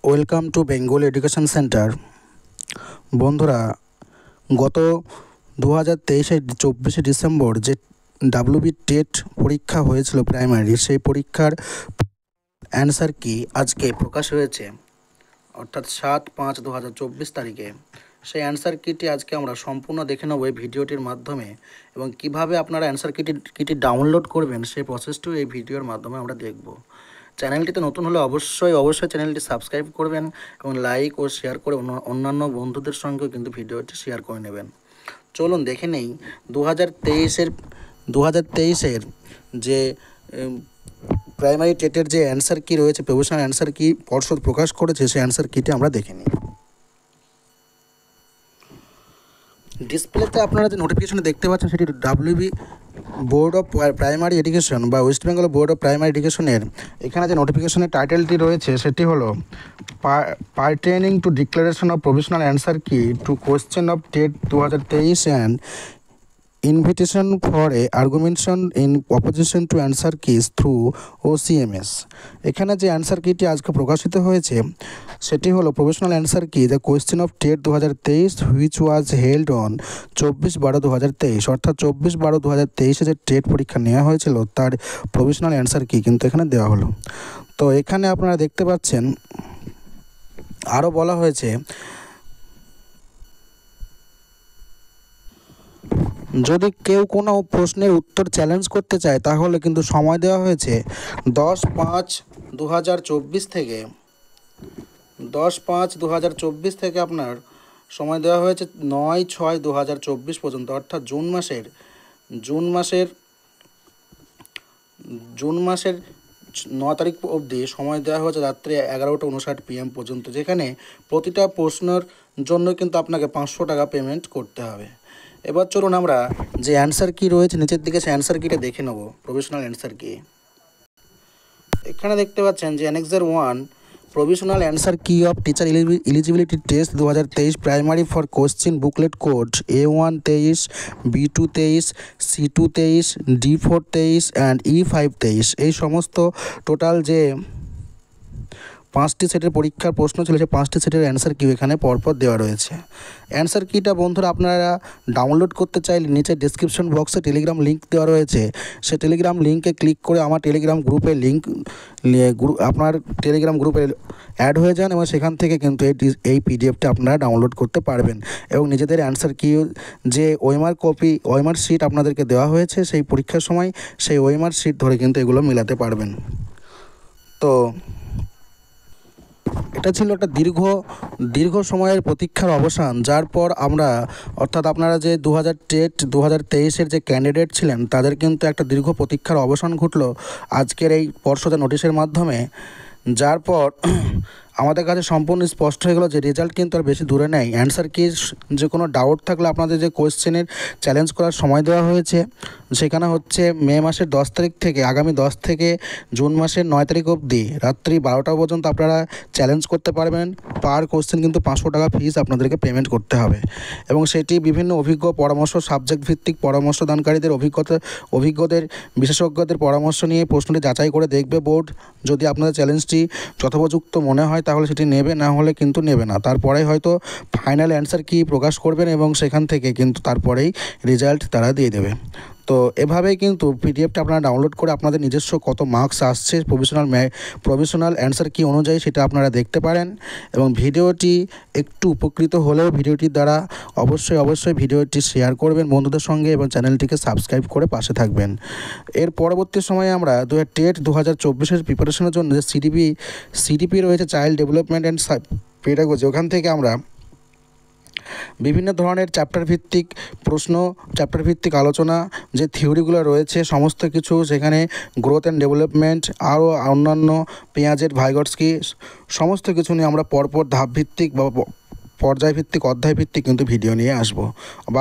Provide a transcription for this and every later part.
Welcome to Bengal education centre. বন্ধুরা, গত 2023 December যে ডাব্লিউবি টেট পরীক্ষা হয়েছিল প্রাইমারি, সেই পরীক্ষার অ্যান্সার কি আজকে প্রকাশ হয়েছে, অর্থাৎ 7/5/2024 তারিখে। সেই অ্যান্সার কিটি আজকে আমরা সম্পূর্ণ দেখে নেব এই ভিডিওটির মাধ্যমে, এবং কিভাবে আপনারা অ্যান্সার কিটি ডাউনলোড করবেন সেই প্রসেসটিও এই ভিডিওর মাধ্যমে আমরা দেখব। চ্যানেলটিতে নতুন হলে অবশ্যই চ্যানেলটি সাবস্ক্রাইব করবেন এবং লাইক ও শেয়ার করে অন্যান্য বন্ধুদের সঙ্গেও কিন্তু ভিডিওটি শেয়ার করে নেবেন। চলুন দেখে নেই 2023-এর যে প্রাইমারি টেটের যে অ্যান্সার কি রয়েছে, প্রফেশনাল অ্যান্সার কি পর্ষদ প্রকাশ করেছে, সেই অ্যান্সার কিটি আমরা দেখে নিই। ডিসপ্লেতে আপনারা যে নোটিফিকেশনে দেখতে পাচ্ছেন সেটি WB board of primary education বা West Bengal board of primary এডুকেশনের এখানে যে নোটিফিকেশনের টাইটেলটি রয়েছে সেটি হলো pertaining to declaration of provisional answer key to question of TET 2023 and invitation for a argumentation in opposition to answer keys through OCMS। এখানে যে অ্যান্সার কিটি আজকে প্রকাশিত হয়েছে সেটি হলো প্রফেশনাল অ্যান্সার কি the question of TET 2023 which was held on 24/12/2023, অর্থাৎ 24/12/2023 যে টেট পরীক্ষা নেওয়া হয়েছিল তার প্রফেশনাল অ্যান্সার কি কিন্তু এখানে দেওয়া হলো। তো এখানে আপনারা দেখতে পাচ্ছেন আরও বলা হয়েছে, যদি কেউ কোনো প্রশ্নের উত্তর চ্যালেঞ্জ করতে চায় তাহলে কিন্তু সময় দেওয়া হয়েছে 10/5/2024 থেকে 10/5/2024 থেকে আপনার সময় দেওয়া হয়েছে 9/6/2024 পর্যন্ত, অর্থাৎ জুন মাসের 9 তারিখ অবধি সময় দেওয়া হয়েছে রাত্রি 11:59 PM পর্যন্ত, যেখানে প্রতিটা প্রশ্নের জন্য কিন্তু আপনাকে 500 টাকা পেমেন্ট করতে হবে। এবার চলুন আমরা যে অ্যান্সার কি রয়েছে নিচের দিকে সেই অ্যান্সার কিটা দেখে নেব। প্রভিশনাল অ্যান্সার কি এখানে দেখতে পাচ্ছেন যে অ্যানেক্সার 1 প্রভিশনাল অ্যান্সার কি of teacher eligibility test 2023 primary for question booklet code A1 23, B2 23, C2 23, D4 23 and E5 23, এই সমস্ত টোটাল যে 5টি সেটের পরীক্ষার প্রশ্ন ছিল সেই 5টি সেটের অ্যান্সার কি এখানে পরপর দেওয়া রয়েছে। অ্যান্সার কিটা বন্ধুরা আপনারা ডাউনলোড করতে চাইলে নিচে ডিসক্রিপশন বক্সে টেলিগ্রাম লিঙ্ক দেওয়া রয়েছে, সেই টেলিগ্রাম লিঙ্কে ক্লিক করে আমার টেলিগ্রাম গ্রুপের আপনার টেলিগ্রাম গ্রুপে অ্যাড হয়ে যান এবং সেখান থেকে কিন্তু এই পিডিএফটা আপনারা ডাউনলোড করতে পারবেন এবং নিজেদের অ্যান্সার কি যে ওএমআর শিট আপনাদেরকে দেওয়া হয়েছে সেই পরীক্ষার সময় সেই ওএমআর শিট ধরে কিন্তু এগুলো মেলাতে পারবেন। তো এটা ছিল একটা দীর্ঘ সময়ের প্রতীক্ষার অবসান, যার পর আমরা অর্থাৎ আপনারা যে 2023-এর যে ক্যান্ডিডেট ছিলেন তাদের কিন্তু একটা দীর্ঘ প্রতীক্ষার অবসান ঘটলো আজকের এই পর্ষদের নোটিশের মাধ্যমে, যার পর আমাদের কাছে সম্পূর্ণ স্পষ্ট হয়ে গেলো যে রেজাল্ট কিন্তু আর বেশি দূরে নেই। অ্যান্সার কি যে কোনো ডাউট থাকলে আপনাদের যে কোয়েশ্চেনের চ্যালেঞ্জ করার সময় দেওয়া হয়েছে সেখানে হচ্ছে মে মাসের 10 তারিখ থেকে আগামী 10 থেকে জুন মাসের 9 তারিখ অবধি রাত্রি 12টা পর্যন্ত আপনারা চ্যালেঞ্জ করতে পারবেন। পার কোয়েশ্চেন কিন্তু 500 টাকা ফিস আপনাদেরকে পেমেন্ট করতে হবে এবং সেটি বিভিন্ন অভিজ্ঞ সাবজেক্ট ভিত্তিক পরামর্শদানকারীদের অভিজ্ঞদের বিশেষজ্ঞদের পরামর্শ নিয়ে প্রশ্নটি যাচাই করে দেখবে বোর্ড। যদি আপনাদের চ্যালেঞ্জটি যথোপযুক্ত মনে হয় তাহলে সেটি নেবে, না হলে কিন্তু নেবে না। তারপরে হয়তো ফাইনাল অ্যান্সার কি প্রকাশ করবেন এবং সেখান থেকে কিন্তু তারপরেই রেজাল্ট তারা দিয়ে দেবে। তো এভাবেই কিন্তু পিডিএফটা আপনারা ডাউনলোড করে আপনাদের নিজস্ব কত মার্কস আসছে প্রভিশনাল অ্যান্সার কি অনুযায়ী সেটা আপনারা দেখতে পারেন। এবং ভিডিওটি একটু উপকৃত হলেও ভিডিওটির দ্বারা অবশ্যই ভিডিওটি শেয়ার করবেন বন্ধুদের সঙ্গে এবং চ্যানেলটিকে সাবস্ক্রাইব করে পাশে থাকবেন। এর পরবর্তী সময়ে আমরা টেট 2024-এর প্রিপারেশনের জন্য যে সিডিপি রয়েছে, চাইল্ড ডেভেলপমেন্ট অ্যান্ড পেডাগজি, ওখান থেকে আমরা বিভিন্ন ধরনের চ্যাপ্টার ভিত্তিক আলোচনা যে থিওরিগুলো রয়েছে সমস্ত কিছু, সেখানে গ্রোথ অ্যান্ড ডেভেলপমেন্ট আরও অন্যান্য পেঁয়াজের ভাইগটস্কি সমস্ত কিছু নিয়ে আমরা পরপর ধাপভিত্তিক বা পর্যায়ভিত্তিক অধ্যায়ভিত্তিক কিন্তু ভিডিও নিয়ে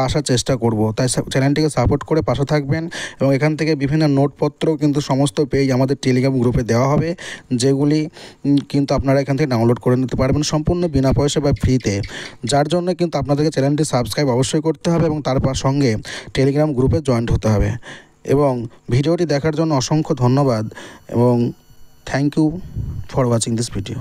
আসার চেষ্টা করব। তাই চ্যানেলটিকে সাপোর্ট করে পাশে থাকবেন এবং এখান থেকে বিভিন্ন নোটপত্রও কিন্তু সমস্ত পেজ আমাদের টেলিগ্রাম গ্রুপে দেওয়া হবে, যেগুলি কিন্তু আপনারা এখান থেকে ডাউনলোড করে নিতে পারবেন সম্পূর্ণ বিনা পয়সা বা ফ্রিতে। যার জন্য কিন্তু আপনাদেরকে চ্যানেলটি সাবস্ক্রাইব অবশ্যই করতে হবে এবং তার সঙ্গে টেলিগ্রাম গ্রুপে জয়েন্ট হতে হবে। এবং ভিডিওটি দেখার জন্য অসংখ্য ধন্যবাদ এবং thank you for watching this video.